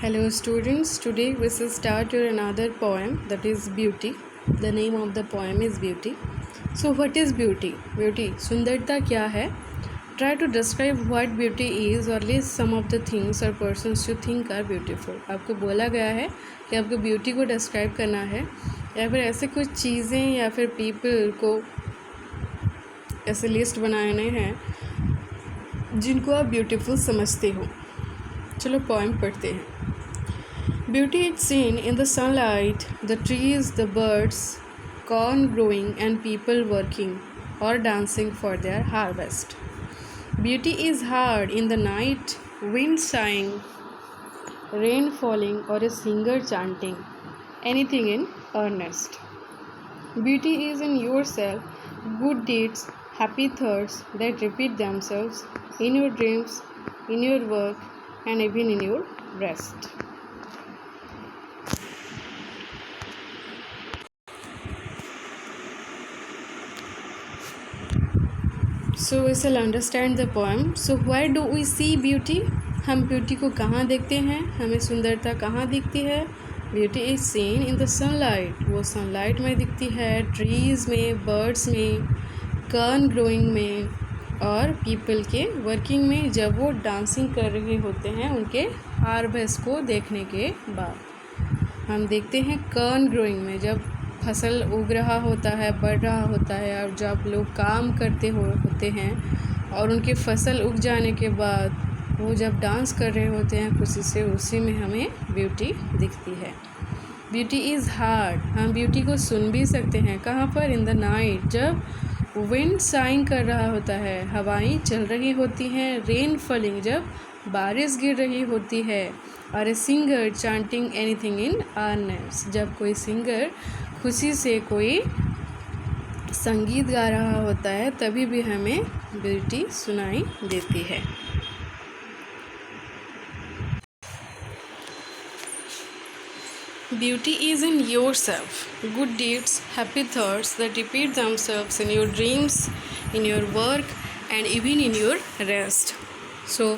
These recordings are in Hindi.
Hello students, today we will start your another poem, that is Beauty. The name of the poem is Beauty. So what is beauty? Beauty, सुंदरता क्या है? Try to describe what beauty is or list some of the things or persons you think are beautiful. आपको बोला गया है कि आपको ब्यूटी को डिस्क्राइब करना है या फिर ऐसे कुछ चीज़ें या फिर पीपल को ऐसे लिस्ट बनाने हैं जिनको आप ब्यूटीफुल समझते हो. चलो पोएम पढ़ते हैं. Beauty is seen in the sunlight, the trees, the birds, corn growing and people working or dancing for their harvest. Beauty is heard in the night, wind sighing, rain falling or a singer chanting, anything in earnest. Beauty is in yourself, good deeds, happy thoughts that repeat themselves in your dreams, in your work and even in your rest. So we shall understand the poem. So where do we see beauty? हम ब्यूटी को कहाँ देखते हैं? हमें सुंदरता कहाँ दिखती है? Beauty is seen in the sunlight. वो सनलाइट में दिखती है, ट्रीज़ में, बर्ड्स में, कर्न ग्रोइंग में और पीपल के वर्किंग में जब वो डांसिंग कर रहे होते हैं उनके हार्वेस्ट को देखने के बाद. हम देखते हैं कर्न ग्रोइंग में जब फसल उग रहा होता है, बढ़ रहा होता है और जब लोग काम करते होते हैं और उनकी फसल उग जाने के बाद वो जब डांस कर रहे होते हैं खुशी से, उसी में हमें ब्यूटी दिखती है. Beauty is hard. हम ब्यूटी को सुन भी सकते हैं. कहाँ पर? इन द नाइट, जब विंड साइंग कर रहा होता है, हवाएं चल रही होती हैं, रेन फॉलिंग, जब बारिश गिर रही होती है, और a singer chanting anything in earnest, जब कोई सिंगर खुशी से कोई संगीत गा रहा होता है तभी भी हमें ब्यूटी सुनाई देती है. Beauty is in yourself, good deeds, happy thoughts that repeat themselves in your dreams, in your work and even in your rest. So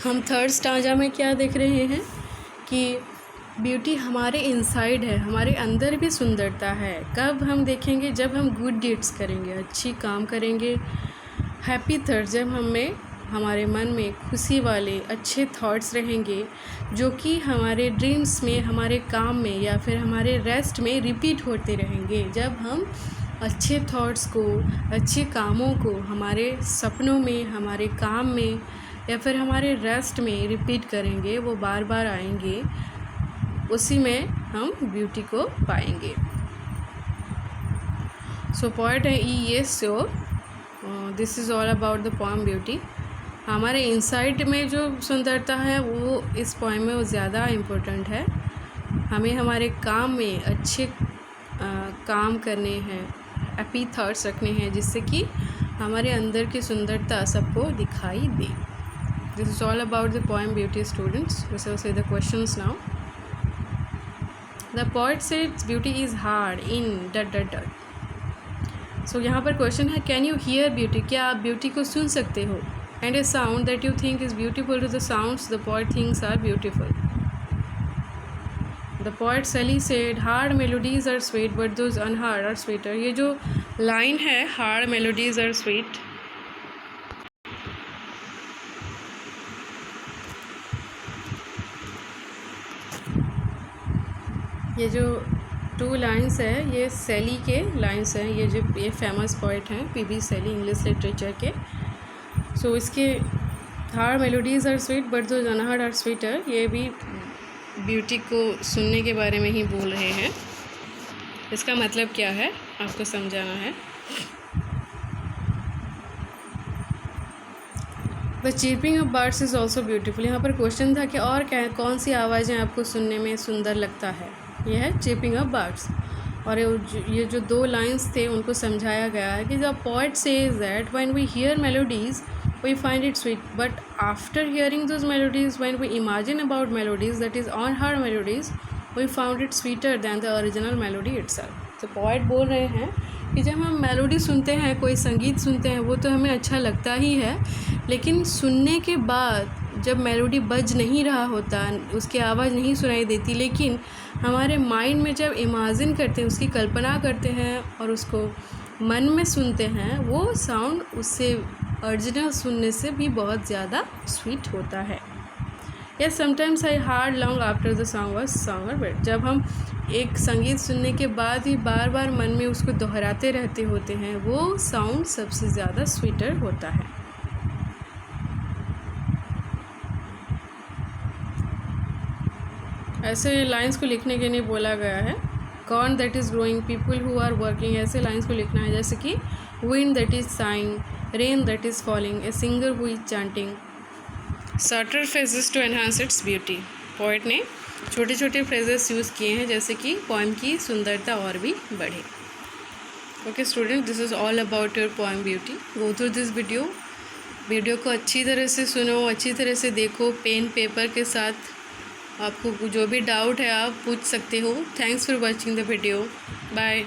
हम थर्ड स्टांजा में क्या देख रहे हैं कि ब्यूटी हमारे इनसाइड है, हमारे अंदर भी सुंदरता है. कब हम देखेंगे? जब हम गुड डीड्स करेंगे, अच्छी काम करेंगे. हैप्पी थॉट्स, जब हमारे मन में खुशी वाले अच्छे थॉट्स रहेंगे जो कि हमारे ड्रीम्स में, हमारे काम में या फिर हमारे रेस्ट में रिपीट होते रहेंगे. जब हम अच्छे थॉट्स को, अच्छे कामों को हमारे सपनों में, हमारे काम में या फिर हमारे रेस्ट में रिपीट करेंगे, वो बार बार आएंगे, उसी में हम ब्यूटी को पाएंगे. सो पोएट है E.S. This is all about the poem beauty. हमारे इनसाइड में जो सुंदरता है वो इस पोएम में वो ज़्यादा इम्पोर्टेंट है. हमें हमारे काम में अच्छे काम करने हैं, हैप्पी थॉट्स रखने हैं जिससे कि हमारे अंदर की सुंदरता सबको दिखाई दे. This is all about the poem beauty. Students, we will see the questions now. The poet सेड्स beauty is heard in dot dot dot. So यहाँ पर क्वेश्चन है, कैन यू हियर ब्यूटी? क्या आप ब्यूटी को सुन सकते हो? And a sound that you think is beautiful to the sounds the poet thinks are beautiful. The poet Sally said, hard melodies are sweet but those unheard are sweeter. ये जो लाइन है, hard melodies are sweet, ये जो 2 लाइन्स है ये सैली के लाइन्स हैं. ये फेमस पोइट हैं पीबी सैली, इंग्लिश लिटरेचर के. सो इसके heard melodies are sweet but those unheard are sweeter, ये भी ब्यूटी को सुनने के बारे में ही बोल रहे हैं. इसका मतलब क्या है आपको समझाना है. The chirping of birds is also beautiful. यहाँ पर क्वेश्चन था कि और क्या, कौन सी आवाज़ें आपको सुनने में सुंदर लगता है. यह है चीपिंग ऑफ बर्ड्स. और ये जो 2 लाइन्स थे उनको समझाया गया है कि the poet says that when we hear melodies we find it sweet, but after hearing those melodies, when we imagine about melodies, that is unheard melodies, we found it sweeter than the original melody itself. तो पोएट बोल रहे हैं कि जब हम मेलोडी सुनते हैं, कोई संगीत सुनते हैं, वो तो हमें अच्छा लगता ही है, लेकिन सुनने के बाद जब मेलोडी बज नहीं रहा होता, उसकी आवाज़ नहीं सुनाई देती, लेकिन हमारे माइंड में जब इमेजिन करते हैं, उसकी कल्पना करते हैं और उसको मन में सुनते हैं, वो साउंड उससे ओरिजिनल सुनने से भी बहुत ज़्यादा स्वीट होता है। या sometimes I heard long after the song was sung but जब हम एक संगीत सुनने के बाद भी बार बार मन में उसको दोहराते रहते होते हैं, वो साउंड सबसे ज़्यादा स्वीटर होता है। ऐसे लाइंस को लिखने के लिए बोला गया है, corn that is growing, people who are working, ऐसे लाइंस को लिखना है जैसे कि wind that is sighing, rain that is falling, a singer who is chanting, shorter phrases to enhance its beauty. Poet ने छोटे छोटे फ्रेजेस यूज़ किए हैं जैसे कि पोएम की सुंदरता और भी बढ़े। Okay student, this is all about your poem beauty. Go through this video को अच्छी तरह से सुनो, अच्छी तरह से देखो, पेन पेपर के साथ। आपको जो भी डाउट है आप पूछ सकते हो। Thanks for watching the video. Bye.